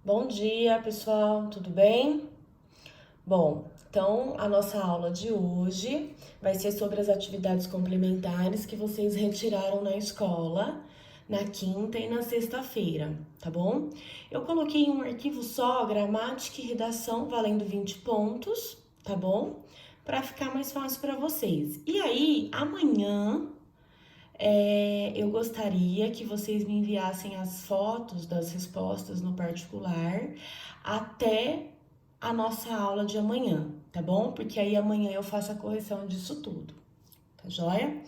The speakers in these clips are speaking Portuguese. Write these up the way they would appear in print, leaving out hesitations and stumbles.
Bom dia, pessoal, tudo bem? Bom, então a nossa aula de hoje vai ser sobre as atividades complementares que vocês retiraram na escola na quinta e na sexta-feira, tá bom? Eu coloquei em um arquivo só gramática e redação valendo 20 pontos, tá bom? Para ficar mais fácil para vocês. E aí, amanhã eu gostaria que vocês me enviassem as fotos das respostas no particular até a nossa aula de amanhã, tá bom? Porque aí amanhã eu faço a correção disso tudo, tá joia?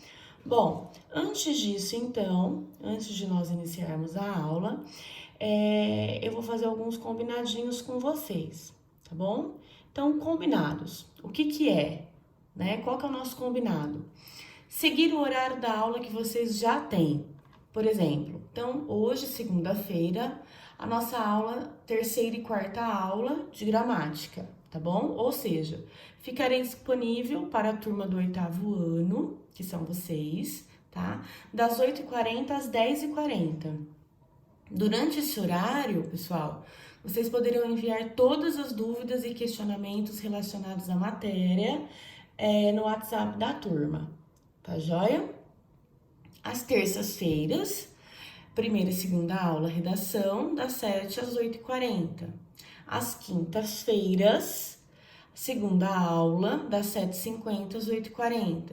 Bom, antes disso, então, antes de nós iniciarmos a aula, eu vou fazer alguns combinadinhos com vocês, tá bom? Então, combinados. O que que é? Né? Qual que é o nosso combinado? Seguir o horário da aula que vocês já têm. Por exemplo, então hoje, segunda-feira, a nossa aula, terceira e quarta aula de gramática, tá bom? Ou seja, ficarei disponível para a turma do oitavo ano, que são vocês, tá? Das 8h40 às 10h40. Durante esse horário, pessoal, vocês poderão enviar todas as dúvidas e questionamentos relacionados à matéria no WhatsApp da turma. Tá joia? Às terças-feiras, primeira e segunda aula, redação, das 7 às 8h40. Às quintas-feiras, segunda aula, das 7h50 às 8h40.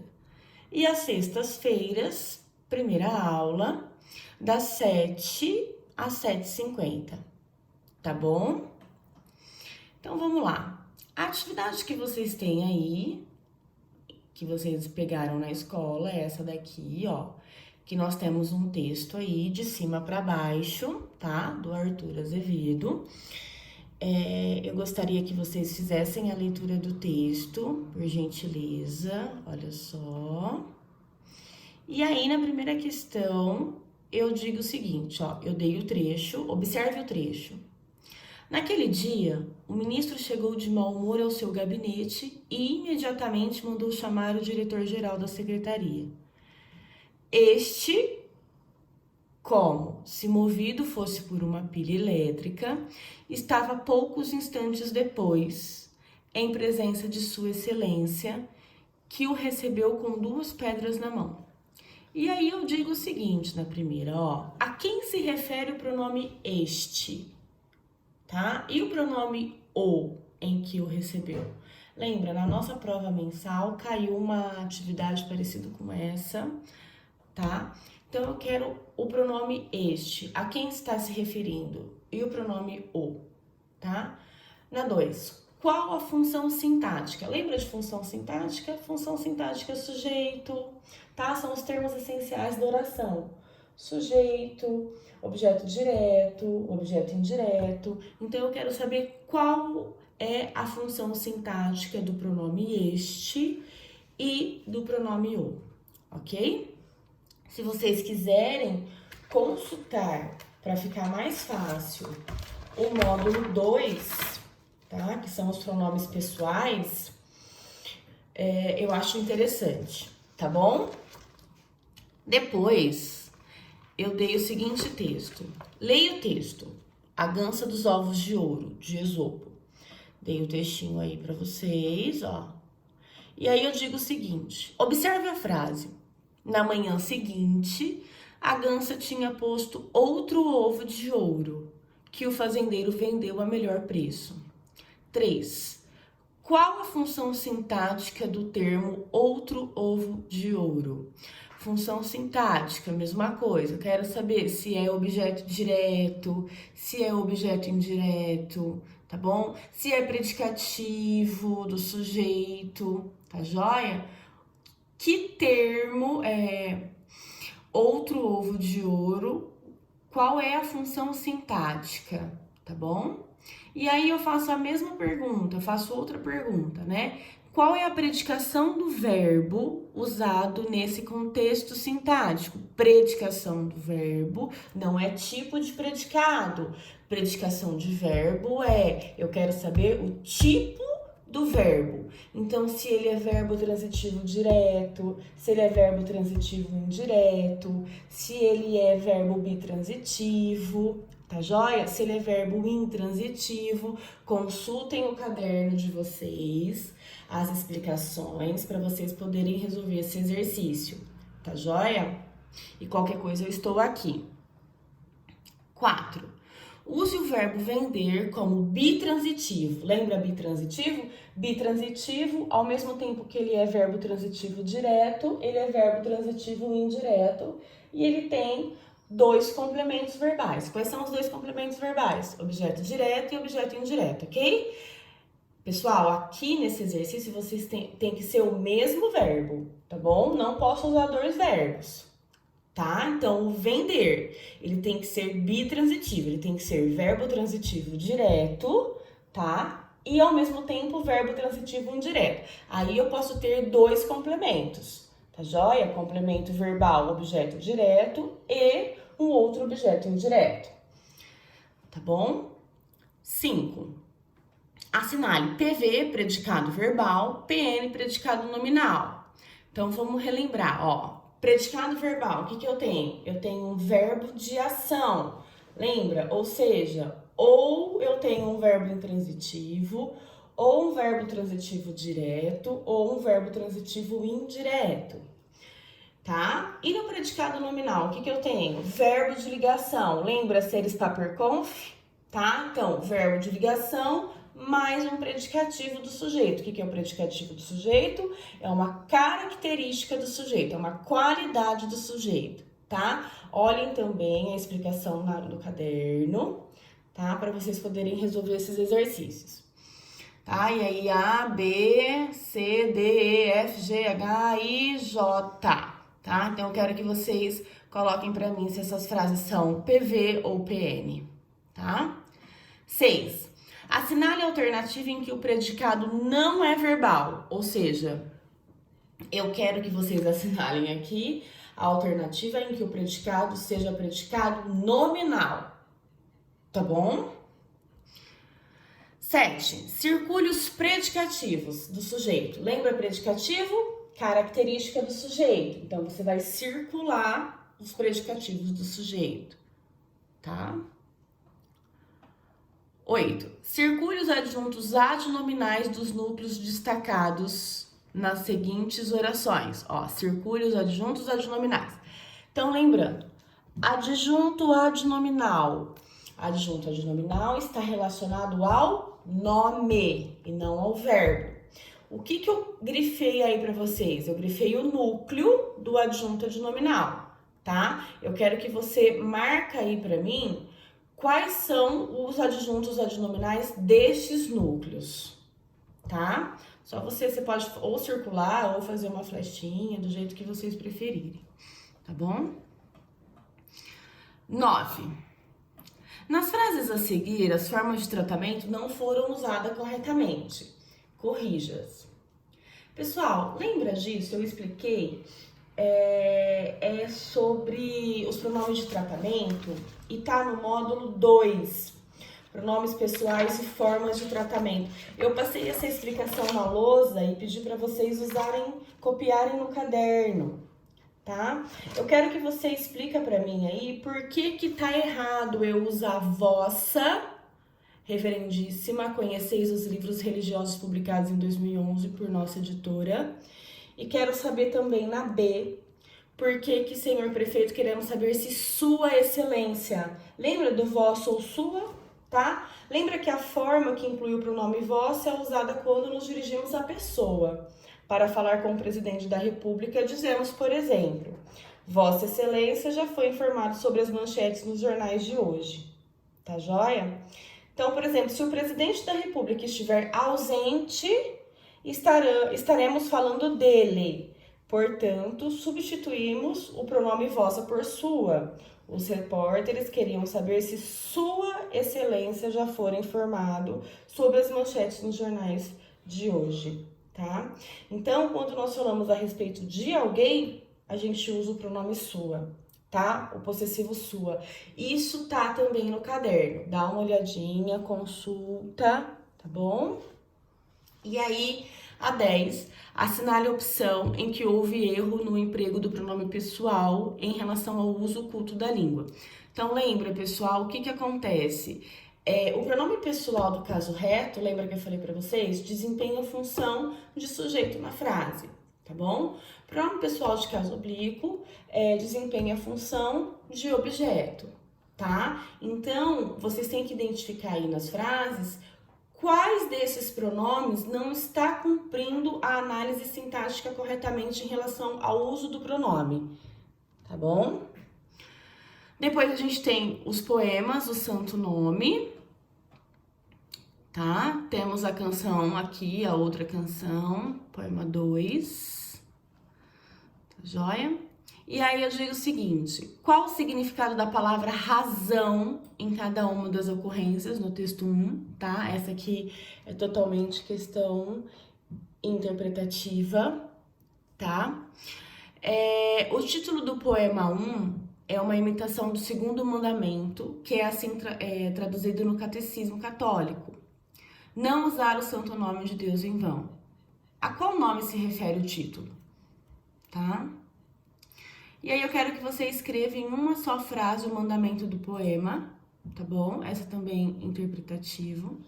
E às sextas-feiras, primeira aula, das 7 às 7h50. Tá bom? Então vamos lá. A atividade que vocês têm aí, que vocês pegaram na escola, é essa daqui, ó. Que nós temos um texto aí de cima para baixo, tá? Do Arthur Azevedo. Eu gostaria que vocês fizessem a leitura do texto, por gentileza. Olha só. E aí, na primeira questão, eu digo o seguinte, ó. Eu dei o trecho, observe o trecho. Naquele dia, o ministro chegou de mau humor ao seu gabinete e imediatamente mandou chamar o diretor-geral da secretaria. Este, como se movido fosse por uma pilha elétrica, estava poucos instantes depois, em presença de Sua Excelência, que o recebeu com 2 pedras na mão. E aí eu digo o seguinte na primeira, ó. A quem se refere o pronome este? Tá? E o pronome o, em que o recebeu? Lembra, na nossa prova mensal caiu uma atividade parecida com essa, tá? Então eu quero o pronome este, a quem está se referindo? E o pronome o, tá? Na 2, qual a função sintática? Lembra de função sintática? Função sintática é sujeito, tá? São os termos essenciais da oração. Sujeito, objeto direto, objeto indireto. Então, eu quero saber qual é a função sintática do pronome este e do pronome o, ok? Se vocês quiserem consultar para ficar mais fácil o módulo 2, tá? Que são os pronomes pessoais, eu acho interessante, tá bom? Depois, eu dei o seguinte texto. Leia o texto. A Dança dos Ovos de Ouro, de Esopo. Dei o textinho aí para vocês, ó. E aí eu digo o seguinte. Observe a frase. Na manhã seguinte, a gança tinha posto outro ovo de ouro, que o fazendeiro vendeu a melhor preço. 3. Qual a função sintática do termo outro ovo de ouro? Função sintática, mesma coisa. Eu quero saber se é objeto direto, se é objeto indireto, tá bom? Se é predicativo do sujeito, tá joia? Que termo é outro ovo de ouro? Qual é a função sintática, tá bom? E aí eu faço a mesma pergunta, eu faço outra pergunta, né? Qual é a predicação do verbo usado nesse contexto sintático? Predicação do verbo não é tipo de predicado. Predicação de verbo eu quero saber o tipo do verbo. Então, se ele é verbo transitivo direto, se ele é verbo transitivo indireto, se ele é verbo bitransitivo, tá joia? Se ele é verbo intransitivo, consultem o caderno de vocês, as explicações, para vocês poderem resolver esse exercício, tá joia? E qualquer coisa eu estou aqui. 4. Use o verbo vender como bitransitivo. Lembra bitransitivo? Bitransitivo, ao mesmo tempo que ele é verbo transitivo direto, ele é verbo transitivo indireto e ele tem 2 complementos verbais. Quais são os 2 complementos verbais? Objeto direto e objeto indireto, ok? Pessoal, aqui nesse exercício vocês têm que ser o mesmo verbo, tá bom? Não posso usar 2 verbos, tá? Então, o vender, ele tem que ser bitransitivo, ele tem que ser verbo transitivo direto, tá? E ao mesmo tempo, verbo transitivo indireto. Aí eu posso ter 2 complementos, tá joia? Complemento verbal, objeto direto e um outro objeto indireto, tá bom? 5. Assinale PV, predicado verbal, PN, predicado nominal. Então, vamos relembrar, ó. Predicado verbal, o que eu tenho? Eu tenho um verbo de ação, lembra? Ou seja, ou eu tenho um verbo intransitivo, ou um verbo transitivo direto, ou um verbo transitivo indireto, tá? E no predicado nominal, o que eu tenho? Verbo de ligação, lembra ser está per conf, tá? Então, verbo de ligação mais um predicativo do sujeito. O que é o predicativo do sujeito? É uma característica do sujeito, é uma qualidade do sujeito, tá? Olhem também a explicação no caderno, tá? Para vocês poderem resolver esses exercícios. Tá? E aí, A, B, C, D, E, F, G, H, I, J, tá? Então, eu quero que vocês coloquem para mim se essas frases são PV ou PN, tá? 6. Assinale a alternativa em que o predicado não é verbal, ou seja, eu quero que vocês assinalem aqui a alternativa em que o predicado seja predicado nominal, tá bom? 7. Circule os predicativos do sujeito. Lembra predicativo? Característica do sujeito. Então, você vai circular os predicativos do sujeito, tá? 8. Circule os adjuntos adnominais dos núcleos destacados nas seguintes orações. Ó, circule os adjuntos adnominais. Então, lembrando, adjunto adnominal. Adjunto adnominal está relacionado ao nome e não ao verbo. O que eu grifei aí para vocês? Eu grifei o núcleo do adjunto adnominal, tá? Eu quero que você marque aí para mim quais são os adjuntos adnominais destes núcleos, tá? Só você pode ou circular ou fazer uma flechinha, do jeito que vocês preferirem, tá bom? 9. Nas frases a seguir, as formas de tratamento não foram usadas corretamente. Corrija-as. Pessoal, lembra disso? Eu expliquei sobre os pronomes de tratamento e tá no módulo 2, pronomes pessoais e formas de tratamento. Eu passei essa explicação na lousa e pedi para vocês copiarem no caderno, tá? Eu quero que você explique para mim aí por que tá errado eu usar vossa, reverendíssima, conheceis os livros religiosos publicados em 2011 por nossa editora. E quero saber também na B, por que, senhor prefeito, queremos saber se sua excelência. Lembra do vosso ou sua, tá? Lembra que a forma que inclui o pronome vossa é usada quando nos dirigimos à pessoa. Para falar com o presidente da República, dizemos, por exemplo, vossa excelência já foi informado sobre as manchetes nos jornais de hoje. Tá joia? Então, por exemplo, se o presidente da República estiver ausente, estaremos falando dele. Portanto, substituímos o pronome vossa por sua. Os repórteres queriam saber se sua excelência já for informado sobre as manchetes nos jornais de hoje, tá? Então, quando nós falamos a respeito de alguém, a gente usa o pronome sua, tá? O possessivo sua. Isso tá também no caderno. Dá uma olhadinha, consulta, tá bom? E aí, a 10, assinale a opção em que houve erro no emprego do pronome pessoal em relação ao uso oculto da língua. Então, lembra, pessoal, o que que acontece? O pronome pessoal do caso reto, lembra que eu falei para vocês? Desempenha a função de sujeito na frase, tá bom? Pronome pessoal de caso oblíquo desempenha a função de objeto, tá? Então, vocês têm que identificar aí nas frases quais desses pronomes não está cumprindo a análise sintática corretamente em relação ao uso do pronome, tá bom? Depois a gente tem os poemas, o Santo Nome, tá? Temos a canção aqui, a outra canção, poema 2, tá joia? E aí eu digo o seguinte, qual o significado da palavra razão em cada uma das ocorrências no texto 1, tá? Essa aqui é totalmente questão interpretativa, tá? O título do poema 1 é uma imitação do segundo mandamento, que é assim traduzido no Catecismo Católico. Não usar o santo nome de Deus em vão. A qual nome se refere o título? Tá? E aí eu quero que você escreva em uma só frase o mandamento do poema, tá bom? Essa também interpretativo.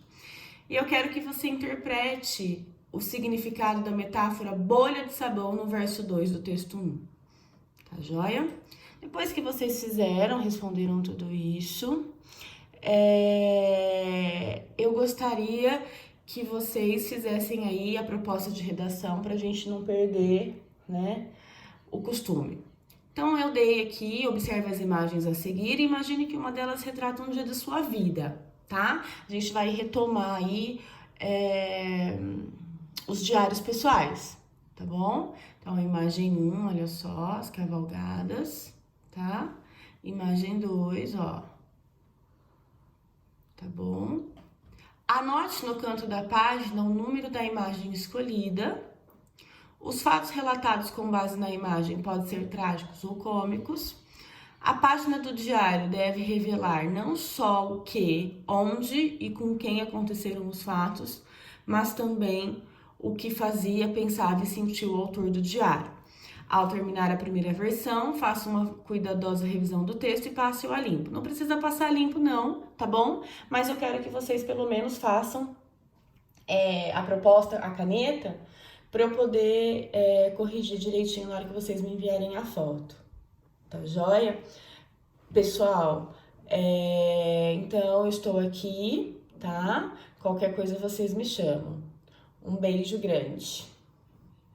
E eu quero que você interprete o significado da metáfora bolha de sabão no verso 2 do texto 1. Tá joia? Depois que vocês responderam tudo isso, eu gostaria que vocês fizessem aí a proposta de redação para a gente não perder, né, o costume. Então, eu dei aqui, observe as imagens a seguir e imagine que uma delas retrata um dia da sua vida, tá? A gente vai retomar aí os diários pessoais, tá bom? Então, imagem 1, olha só, as cavalgadas, tá? Imagem 2, ó. Tá bom? Anote no canto da página o número da imagem escolhida. Os fatos relatados com base na imagem podem ser trágicos ou cômicos. A página do diário deve revelar não só o que, onde e com quem aconteceram os fatos, mas também o que fazia, pensava e sentiu o autor do diário. Ao terminar a primeira versão, faça uma cuidadosa revisão do texto e passe-o a limpo. Não precisa passar limpo não, tá bom? Mas eu quero que vocês pelo menos façam a proposta, a caneta, para eu poder corrigir direitinho na hora que vocês me enviarem a foto. Tá joia? Pessoal, então eu estou aqui, tá? Qualquer coisa vocês me chamam. Um beijo grande.